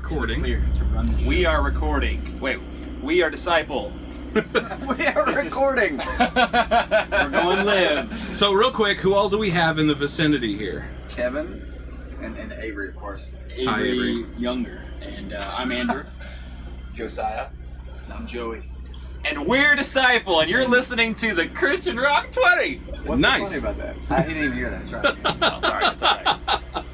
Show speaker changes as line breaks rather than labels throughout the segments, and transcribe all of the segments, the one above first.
recording.
Clear to run the show.
We are recording. Wait, we are Disciple.
We are recording.
We're going live.
So real quick, who all do we have in the vicinity here?
Kevin and Avery, of course.
Hi, Avery.
Avery Younger. And I'm Andrew.
Josiah.
I'm Joey.
And we're Disciple, and you're listening to the Christian Rock 20.
What's
Nice.
so funny about that? I didn't even hear that. Sorry.
Oh, sorry, that's all right.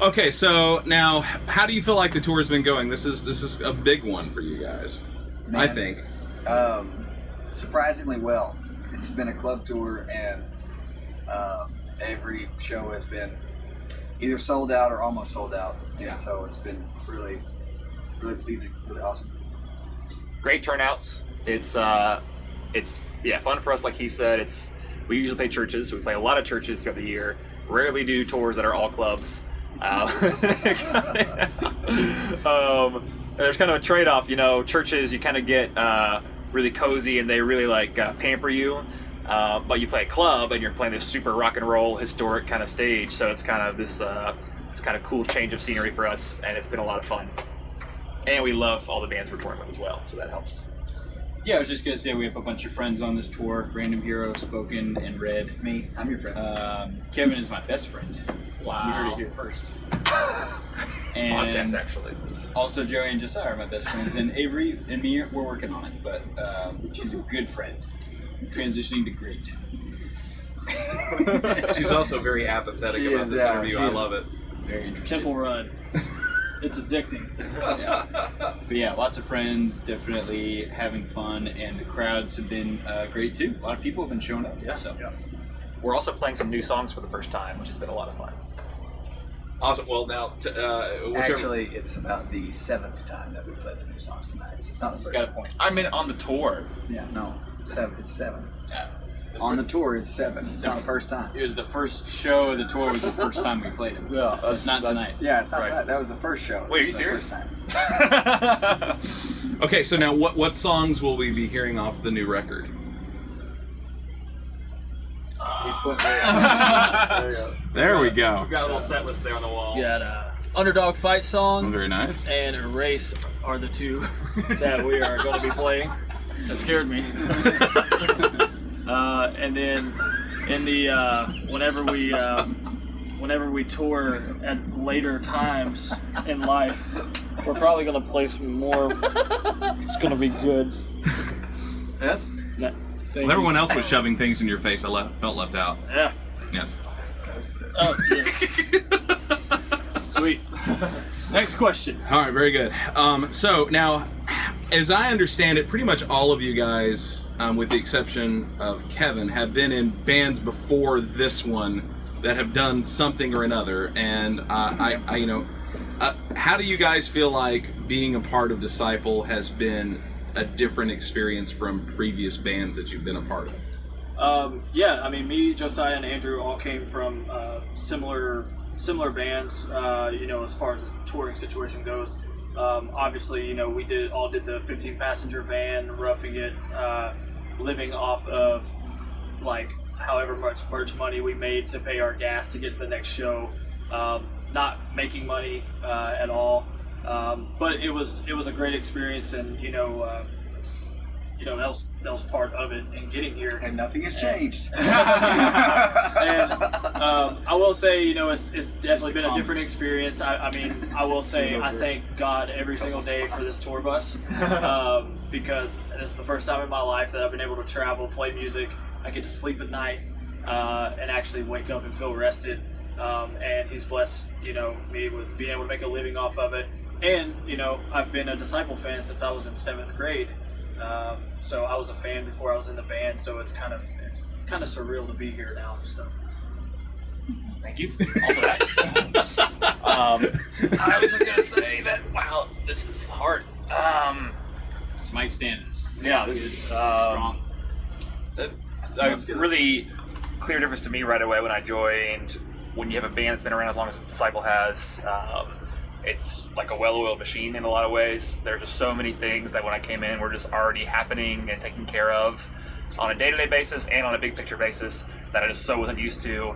Okay, so now, how do you feel like the tour's been going? This is a big one for you guys,
Man,
I think.
Surprisingly well. It's been a club tour, and every show has been either sold out or almost sold out.
Yeah.
And so it's been really, really pleasing, really awesome.
Great turnouts. It's fun for us. Like he said, we usually play churches. So we play a lot of churches throughout the year. Rarely do tours that are all clubs. There's kind of a trade-off, churches you kind of get really cozy and they really pamper you, but you play a club and you're playing this super rock and roll historic kind of stage, so it's kind of this kind of cool change of scenery for us, and it's been a lot of fun, and we love all the bands we're touring with as well, so that helps.
Yeah, I was just going to say we have a bunch of friends on this tour. Random Hero, Spoken, and Red.
Me, I'm your friend.
Kevin is my best friend.
Wow.
You heard it here first.
Podcast,
And
actually.
also Joey and Josiah are my best friends. And Avery and me, we're working on it. But she's a good friend. Transitioning to great.
She's also very apathetic
She
about
is,
this
yeah,
interview.
she
I
is.
love it.
Very interesting.
Temple Run. It's addicting.
Yeah. But yeah, lots of friends, definitely having fun, and the crowds have been great too. A lot of people have been showing up.
Yeah.
So.
Yeah. We're also playing some new songs for the first time, which has been a lot of fun.
Awesome. Well, now,
Actually, it's about the 7th time that we played the new songs tonight. So it's not the
He's
first.
got a point.
I mean, on the tour.
Yeah, no, 7. It's 7.
Yeah.
On the tour, it's 7. It's not the first time.
It was the first show of the tour. Was the first time we played it.
Yeah,
It's not tonight.
Yeah, it's not
Right.
that. That was the first show.
Wait, are you
It was the
serious?
first time.
okay, so now what songs will we be hearing off the new record?
He's putting there you go.
There we go.
We've got a little set list there on the wall.
You got Underdog Fight Song
Very nice.
and Erase are the two that we are going to be playing. That scared me. And then in the whenever we tour at later times in life, we're probably going to play some more. It's going to be good.
Yes?
Thank
Well,
you.
everyone else was shoving things in your face. I felt left out.
Yeah.
Yes.
Oh, yeah. Sweet. Next question.
All right, very good. So now, as I understand it, pretty much all of you guys, with the exception of Kevin, have been in bands before this one that have done something or another. And how do you guys feel like being a part of Disciple has been a different experience from previous bands that you've been a part of?
Yeah, I mean, me, Josiah, and Andrew all came from similar bands. As far as the touring situation goes, obviously, we all did the 15-passenger van, roughing it, living off of however much merch money we made to pay our gas to get to the next show. Not making money at all, but it was a great experience, and that was part of it in getting here.
And nothing has changed.
And I will say, it's definitely been a different experience. I mean, I will say I thank God every single day for this tour bus, because it's the first time in my life that I've been able to travel, play music. I get to sleep at night and actually wake up and feel rested. And He's blessed, me with being able to make a living off of it. And I've been a Disciple fan since I was in 7th grade. So I was a fan before I was in the band, so it's kind of surreal to be here now. So
Thank you. Also that. I was just gonna say that. Wow, this is hard.
It's Mike Standis.
Yeah, this is
strong.
A really clear difference to me right away when I joined. When you have a band that's been around as long as Disciple has, it's like a well-oiled machine in a lot of ways. There's just so many things that when I came in were just already happening and taken care of on a day-to-day basis and on a big picture basis that I just so wasn't used to.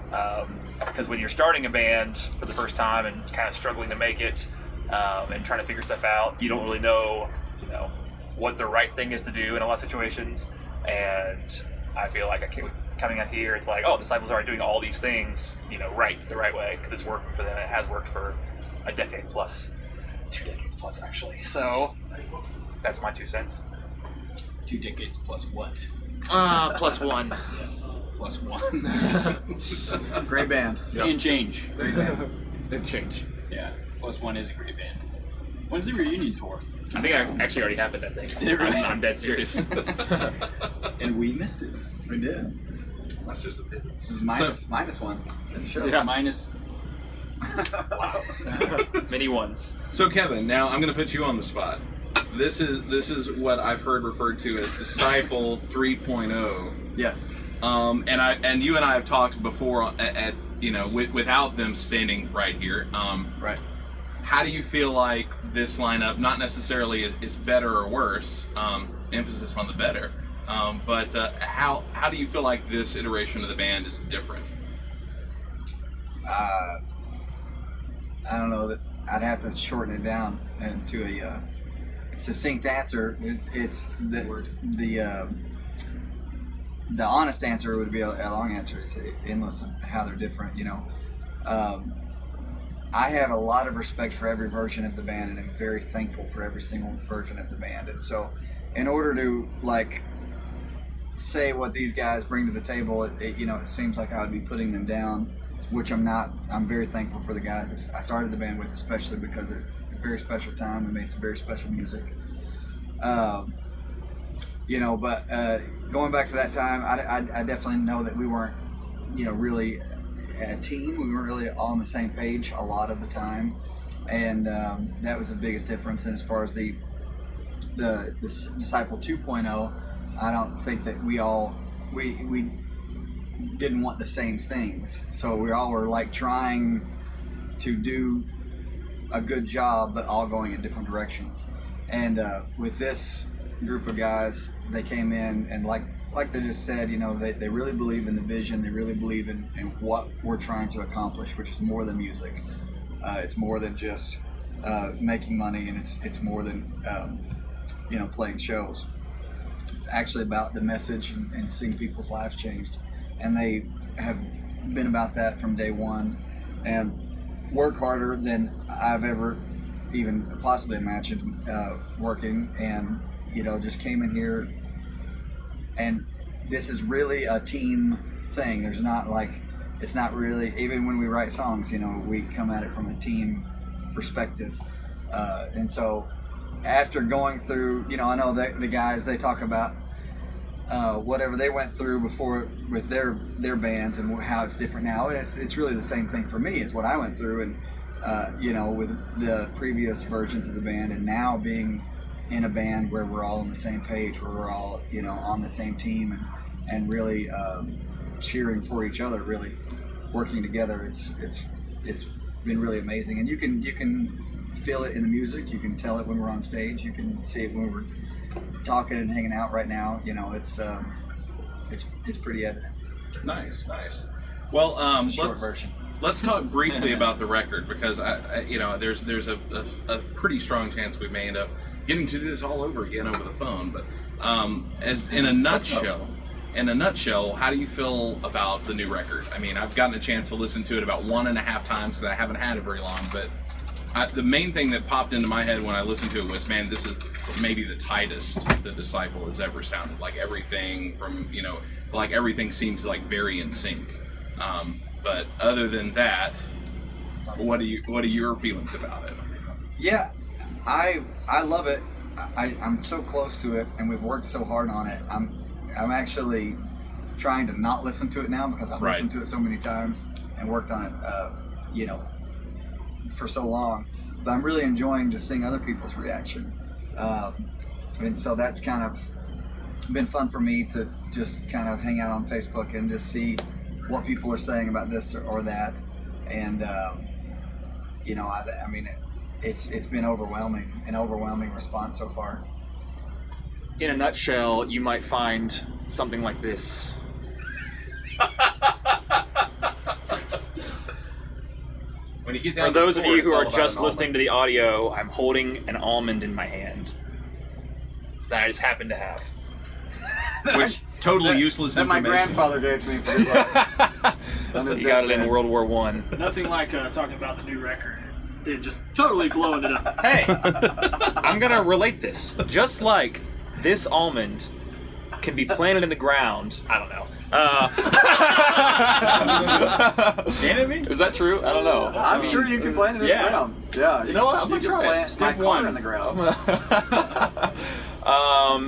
Because when you're starting a band for the first time and kind of struggling to make it, and trying to figure stuff out. You don't really know, what the right thing is to do in a lot of situations. And I feel like coming out here, it's like, oh, Disciples are doing all these things, the right way, because it's working for them. It has worked for a decade plus, 2 decades plus, actually. So that's my 2 cents.
2 decades plus what?
Plus 1.
Plus 1.
Great band.
And change.
Great band.
It changed.
Yeah, plus 1 is a great band. When's the reunion tour?
I think I actually already happened, I think.
Did it really?
I'm dead serious.
And we missed it.
We did.
That's just a bit.
It was minus 1 at the show.
Yeah.
Minus loss.
Many ones.
So Kevin, now I'm going to put you on the spot. This is what I've heard referred to as Disciple 3.0.
Yes.
And you and I have talked before at without them standing right here.
Right.
How do you feel like this lineup, not necessarily is better or worse, emphasis on the better, but how do you feel like this iteration of the band is different?
I don't know, that I'd have to shorten it down into a succinct answer. It's the honest answer would be a long answer. It's endless how they're different. I have a lot of respect for every version of the band, and I'm very thankful for every single version of the band. And so, in order to say what these guys bring to the table, it seems like I would be putting them down, which I'm not. I'm very thankful for the guys that I started the band with, especially because they're a very special time and made some very special music. But going back to that time, I definitely know that we weren't, really a team. We weren't really all on the same page a lot of the time, and that was the biggest difference. And as far as the Disciple 2.0, I don't think that we didn't want the same things. So we all were trying to do a good job, but all going in different directions. And with this group of guys, they came in and like they just said, they really believe in the vision. They really believe in what we're trying to accomplish, which is more than music. It's more than just making money, and it's more than playing shows. It's actually about the message and seeing people's lives changed, and they have been about that from day one, and work harder than I've ever even possibly imagined working, and just came in here. And this is really a team thing. There's not it's not really, even when we write songs, we come at it from a team perspective. And so after going through, I know the guys, they talk about whatever they went through before with their bands and how it's different now. It's really the same thing for me as what I went through, and with the previous versions of the band, and now being in a band where we're all on the same page, where we're all on the same team, and really cheering for each other, really working together. It's been really amazing, and you can feel it in the music. You can tell it when we're on stage. You can see it when we're talking and hanging out right now. It's pretty evident.
Nice. Well,
It's a short version.
Let's talk briefly about the record, because there's a pretty strong chance we may end up getting to do this all over again over the phone. But as in a nutshell, how do you feel about the new record? I mean, I've gotten a chance to listen to it about 1.5 times, because I haven't had it very long. But the main thing that popped into my head when I listened to it was, man, this is maybe the tightest the Disciple has ever sounded. Everything from everything seems very in sync. But other than that, what are your feelings about it?
Yeah, I love it. I'm so close to it, and we've worked so hard on it. I'm actually trying to not listen to it now, because I've listened to it so many times and worked on it, for so long. But I'm really enjoying just seeing other people's reaction, and so that's kind of been fun for me to just kind of hang out on Facebook and just see what people are saying about this or that, and I mean, it's been an overwhelming response so far.
In a nutshell, you might find something like this.
When get down
For
to
those of
four,
you who
it's all
are
about
just
an
listening to the audio, I'm holding an almond in my hand that I just happen to have.
almond. Which totally useless
That my
information.
grandfather gave to me for his life. On his
He got it in
deathbed.
World War One.
Nothing like talking about the new record. They're just totally blowing it up.
Hey, I'm gonna relate this. Just like this almond can be planted in the ground. I don't know.
Stand at me?
Is that true? I don't know.
I'm sure you can plant it in
Yeah.
the ground. Yeah.
You know what? I'm
you
gonna
can
try it.
plant
Step
my car
one.
in the ground.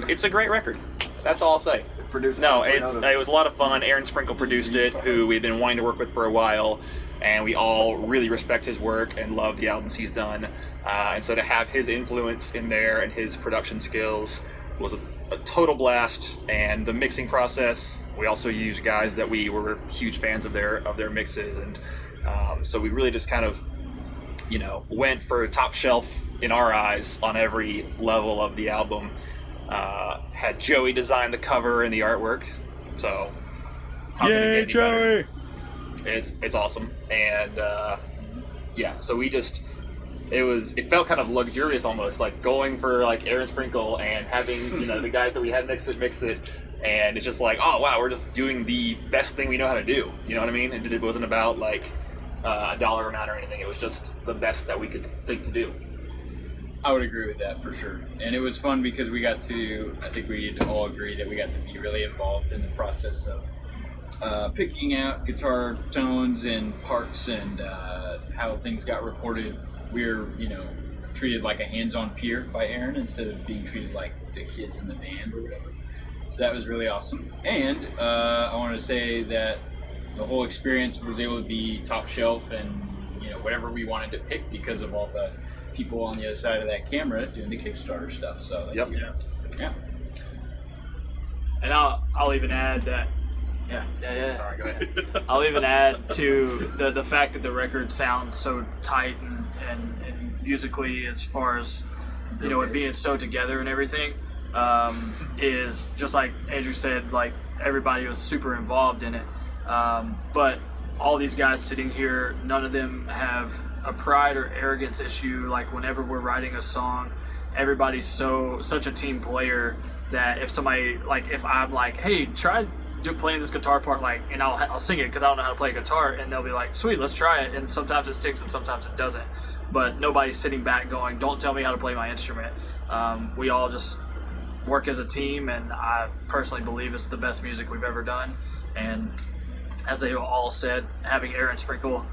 It's a great record. That's all I'll say.
Produce
No,
it.
it was a lot of fun. Aaron Sprinkle produced it, who we've been wanting to work with for a while, and we all really respect his work and love the albums he's done. And so to have his influence in there and his production skills was a total blast. And the mixing process, we also used guys that we were huge fans of their mixes, and so we really just kind of, went for top shelf in our eyes on every level of the album. Had Joey design the cover and the artwork, so how could it get any better? It's awesome, and so we just it felt kind of luxurious almost, like going for like Aaron Sprinkle and having the guys that we had mix it, and it's just like, oh wow, we're just doing the best thing we know how to do. You know what I mean? And it wasn't about like a dollar amount or anything. It was just the best that we could think to do.
I would agree with that for sure. And it was fun because we got to, I think we'd all agree that we got to be really involved in the process of picking out guitar tones and parts and how things got recorded. We were, treated like a hands-on peer by Aaron instead of being treated like the kids in the band or whatever. So that was really awesome. And I wanted to say that the whole experience was able to be top shelf and, whatever we wanted to pick because of all the people on the other side of that camera doing the Kickstarter stuff. So
Yep.
Yeah.
And I'll even add that. Yeah.
Sorry, go ahead.
I'll even add to the fact that the record sounds so tight and musically, as far as it being so together and everything, is just like Andrew said. Like everybody was super involved in it, but all these guys sitting here, none of them have a pride or arrogance issue. Like whenever we're writing a song, everybody's such a team player that if somebody, like if I'm like, hey, try playing this guitar part, like, and I'll sing it because I don't know how to play guitar, and they'll be like, sweet, let's try it. And sometimes it sticks and sometimes it doesn't, but nobody's sitting back going, don't tell me how to play my instrument. We all just work as a team, and I personally believe it's the best music we've ever done. And as they all said, having Aaron Sprinkle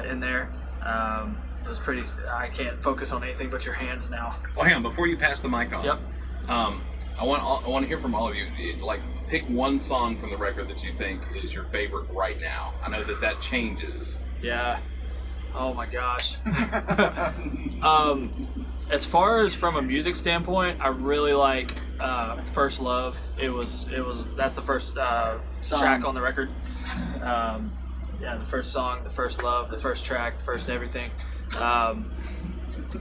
in there, it was pretty. I can't focus on anything but your hands now.
Well, hang on, before you pass the mic on.
Yep.
I want to hear from all of you. Pick one song from the record that you think is your favorite right now. I know that changes.
Yeah. Oh my gosh. As far as from a music standpoint, I really like First Love. That's the first track on the record. The first song, the first love, the first track, the first everything.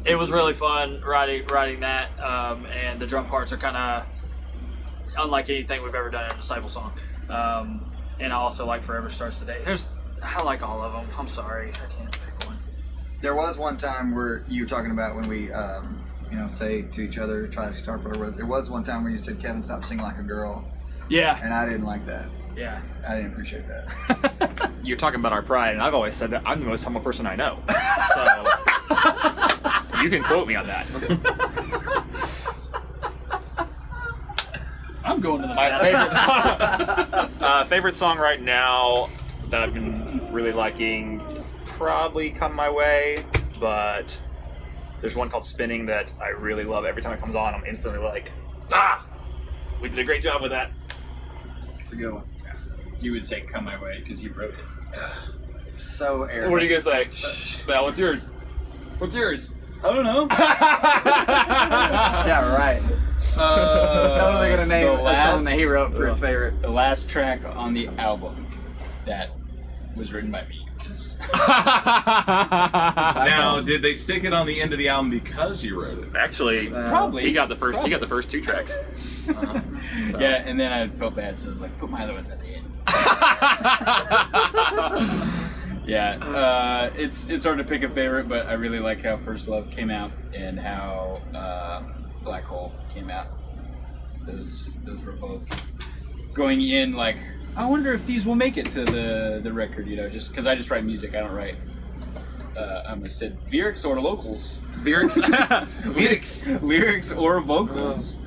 It was really fun writing that, and the drum parts are kind of unlike anything we've ever done in a Disciple song. And I also like Forever Starts Today. I like all of them. I'm sorry, I can't pick one.
There was one time where you were talking about when we, say to each other, try this guitar player. There was one time where you said, Kevin, stop singing like a girl.
Yeah.
And I didn't like that.
Yeah.
I didn't appreciate that.
You're talking about our pride, and I've always said that I'm the most humble person I know. So you can quote me on that.
I'm going to the
My favorite song right now that I've been really liking, probably Come My Way, but there's one called Spinning that I really love. Every time it comes on, I'm instantly like, we did a great job with that.
It's a good one.
You would say "Come My Way" because you wrote it.
So arrogant.
What are you gonna say? Now, what's yours? What's yours?
I don't know.
Yeah, right. Totally gonna name a song that he wrote for his favorite.
The last track on the album that was written by me.
Now, did they stick it on the end of the album because you wrote it?
Actually,
Probably.
he got the first two tracks. So.
Yeah, and then I felt bad, so I was like, put my other ones at the end. Yeah, it's hard to pick a favorite, but I really like how First Love came out and how Black Hole came out. Those were both going in like, I wonder if these will make it to the record, you know, just because I just write music, I don't write. I almost said lyrics or locals. Lyrics, lyrics or vocals.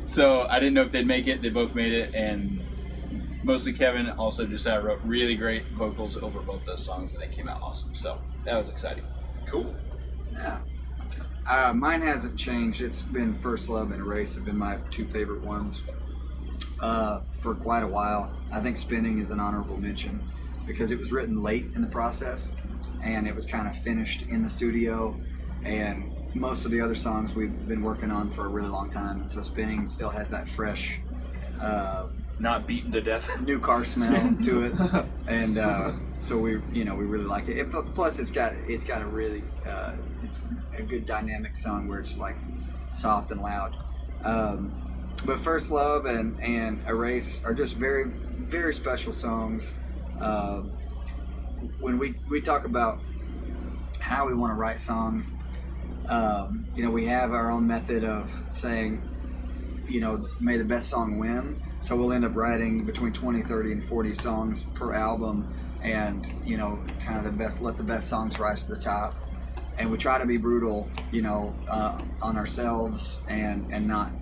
So I didn't know if they'd make it. They both made it, and mostly Kevin also just wrote really great vocals over both those songs, and they came out awesome. So that was exciting.
Cool.
Yeah. Mine hasn't changed. It's been First Love and Erase have been my two favorite ones for quite a while. I think Spinning is an honorable mention because it was written late in the process and it was kind of finished in the studio, and most of the other songs we've been working on for a really long time, and so Spinning still has that fresh
Not beaten to death.
new car smell to it, and so we really like it. Plus it's got a really it's a good dynamic song where it's like soft and loud. But First Love and Erase are just very, very special songs. When we talk about how we want to write songs, we have our own method of saying, may the best song win. So we'll end up writing between 20, 30, and 40 songs per album, and kind of let the best songs rise to the top. And we try to be brutal, on ourselves and not,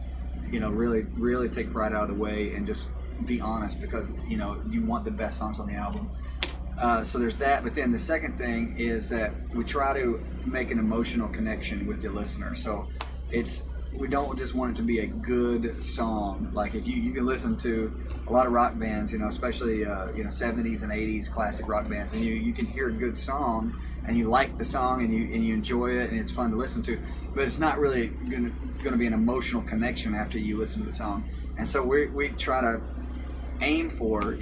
really take pride out of the way and just be honest, because you want the best songs on the album. So there's that, but then the second thing is that we try to make an emotional connection with the listener. So we don't just want it to be a good song. Like if you can listen to a lot of rock bands, especially 70s and 80s classic rock bands, and you can hear a good song and you like the song and you enjoy it and it's fun to listen to, but it's not really going to be an emotional connection after you listen to the song. And so we try to aim for,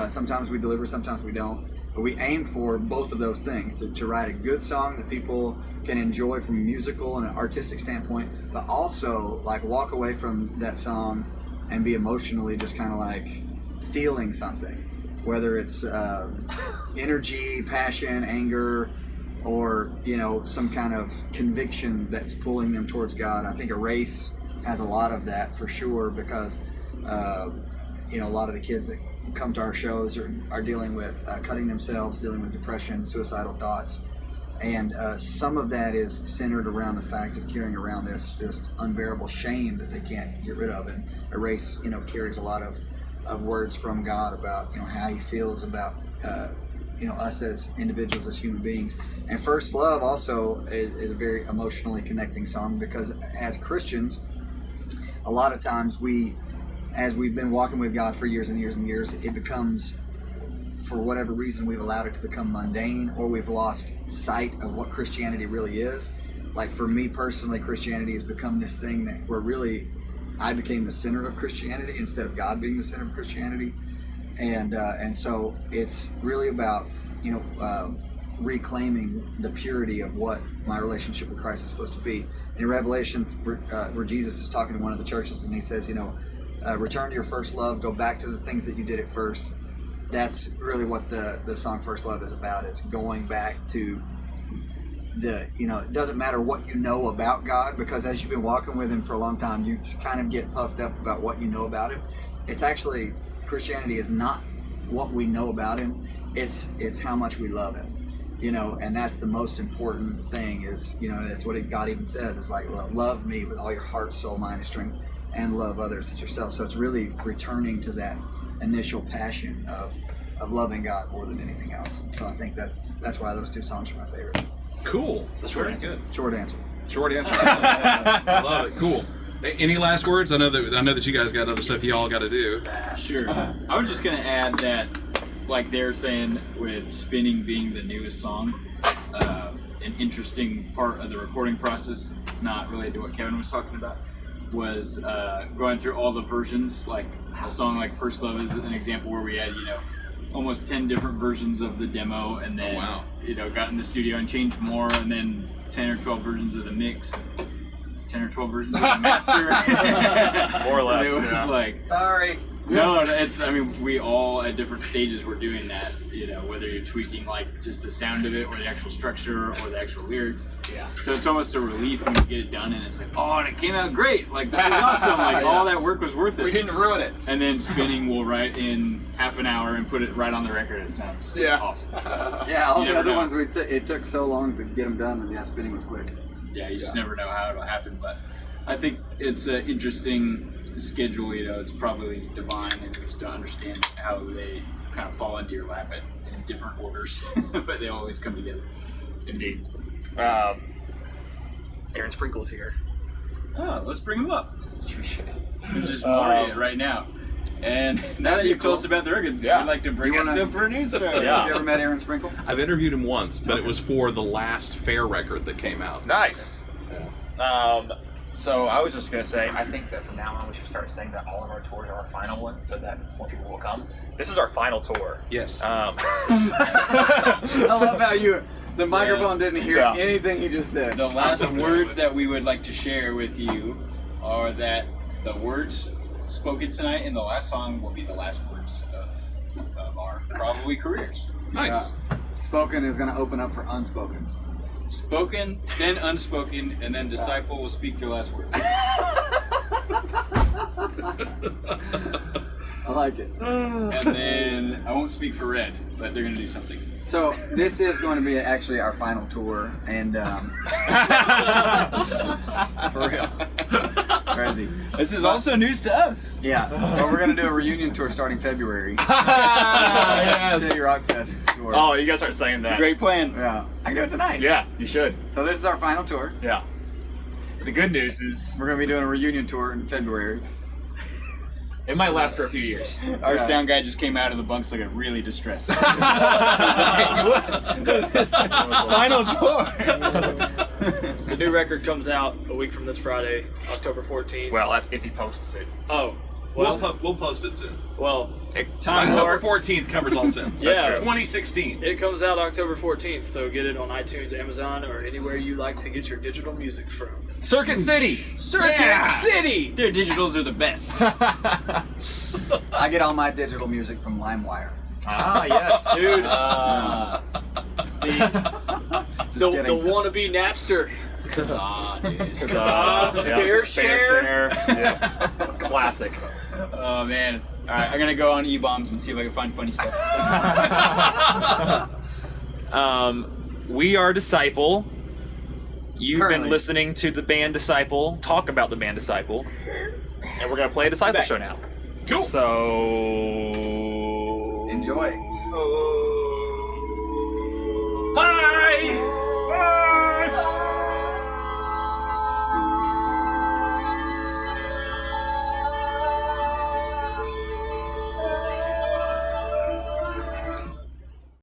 sometimes we deliver, sometimes we don't, but we aim for both of those things, to write a good song that people can enjoy from a musical and an artistic standpoint, but also like walk away from that song and be emotionally just kind of like feeling something, whether it's energy, passion, anger, or some kind of conviction that's pulling them towards God. I think Erase has a lot of that for sure, because a lot of the kids that come to our shows are dealing with cutting themselves, dealing with depression, suicidal thoughts, and some of that is centered around the fact of carrying around this just unbearable shame that they can't get rid of. And Erase carries a lot of words from God about how he feels about us as individuals, as human beings. And First Love also is a very emotionally connecting song, because as Christians, a lot of times as we've been walking with God for years and years and years, it becomes, for whatever reason, we've allowed it to become mundane, or we've lost sight of what Christianity really is. Like for me personally, Christianity has become this thing where really I became the center of Christianity instead of God being the center of Christianity. And so it's really about reclaiming the purity of what my relationship with Christ is supposed to be. In Revelations, where Jesus is talking to one of the churches, and he says, return to your first love, go back to the things that you did at first. That's really what the song First Love is about. It's going back to it doesn't matter what you know about God, because as you've been walking with him for a long time, you just kind of get puffed up about what you know about him. It's actually, Christianity is not what we know about him, it's how much we love him. And that's the most important thing is, that's what God even says. It's like, love me with all your heart, soul, mind, and strength, and love others as yourself. So it's really returning to that initial passion of loving God more than anything else. So I think that's why those two songs are my favorite.
Cool.
That's short answer.
Short answer.
Short answer. I love it. Cool. Any last words? I know that you guys got other stuff you all got to do.
Sure. I was just gonna add that, like they're saying, with Spinning being the newest song, an interesting part of the recording process, not related to what Kevin was talking about, was going through all the versions. Like a song like First Love is an example where we had almost 10 different versions of the demo, and then got in the studio and changed more, and then 10 or 12 versions of the mix, 10 or 12 versions of the master.
More or less.
And it was like,
Sorry.
No, it's. I mean, we all at different stages were doing that. You know, whether you're tweaking like just the sound of it, or the actual structure, or the actual lyrics.
Yeah.
So it's almost a relief when you get it done, and it's like, oh, and it came out great. Like this is awesome. Like all that work was worth it.
We didn't ruin it.
And then spinning will write in half an hour and put it right on the record. It sounds awesome. So,
Yeah, all
you
the
never
other
know.
ones it took so long to get them done, and spinning was quick.
Yeah, you just never know how it'll happen. But I think it's an interesting schedule. You know, it's probably divine, and we just don't understand how they kind of fall into your lap in different orders, but they always come together.
Indeed. Aaron Sprinkle's here.
Oh, let's bring them up.
We should.
There's just more right now. And now that you've told us about the record,
Yeah.
I'd like to bring
You
up
wanna-
the producer.
Have you ever met Aaron Sprinkle?
I've interviewed him once, but it was for the last Fair record that came out.
Nice. So I was just gonna say, I think that from now on we should start saying that all of our tours are our final ones, so that more people will come. This is our final tour.
Yes.
I love how the microphone didn't hear
Yeah.
anything he just said.
The last words that we would like to share with you are that the words spoken tonight in the last song will be the last words of our probably careers.
Nice.
Spoken is going to open up for unspoken.
Spoken, then unspoken, and then disciple will speak their last words.
I like it.
And then I won't speak for Red, but they're gonna do something.
So this is going to be actually our final tour, and for real, crazy.
This is also news to us.
Yeah, but we're going to do a reunion tour starting February.
Yes.
City Rock Fest tour.
Oh, you guys start saying
It's
that.
a great plan.
Yeah, I can do it tonight.
Yeah, you should.
So this is our final tour.
Yeah. The good news is
We're going to be doing a reunion tour in February.
it might last for a few years.
Our
Yeah.
sound guy just came out of the bunks looking really distressed. Final tour.
The new record comes out a week from this Friday, October 14th.
Well, that's if he posts it.
Oh, well,
We'll post it soon. October 14th covers all sins.
Yeah.
That's true. 2016.
it comes out October 14th, so get it on iTunes, Amazon, or anywhere you like to get your digital music from.
Circuit City.
Circuit City!
Their digitals are the best.
I get all my digital music from LimeWire.
Ah, yes.
Dude,
Just
the
kidding.
wannabe Napster.
Kazaa, dude.
Bear Share.
Yeah. Classic.
Oh man. Alright, I'm gonna go on E-Bombs and see if I can find funny stuff.
We are Disciple. You've
Currently.
been listening to the band Disciple talk about the band Disciple, and we're gonna play a Disciple show now.
Cool.
So
Enjoy.
Bye! Bye!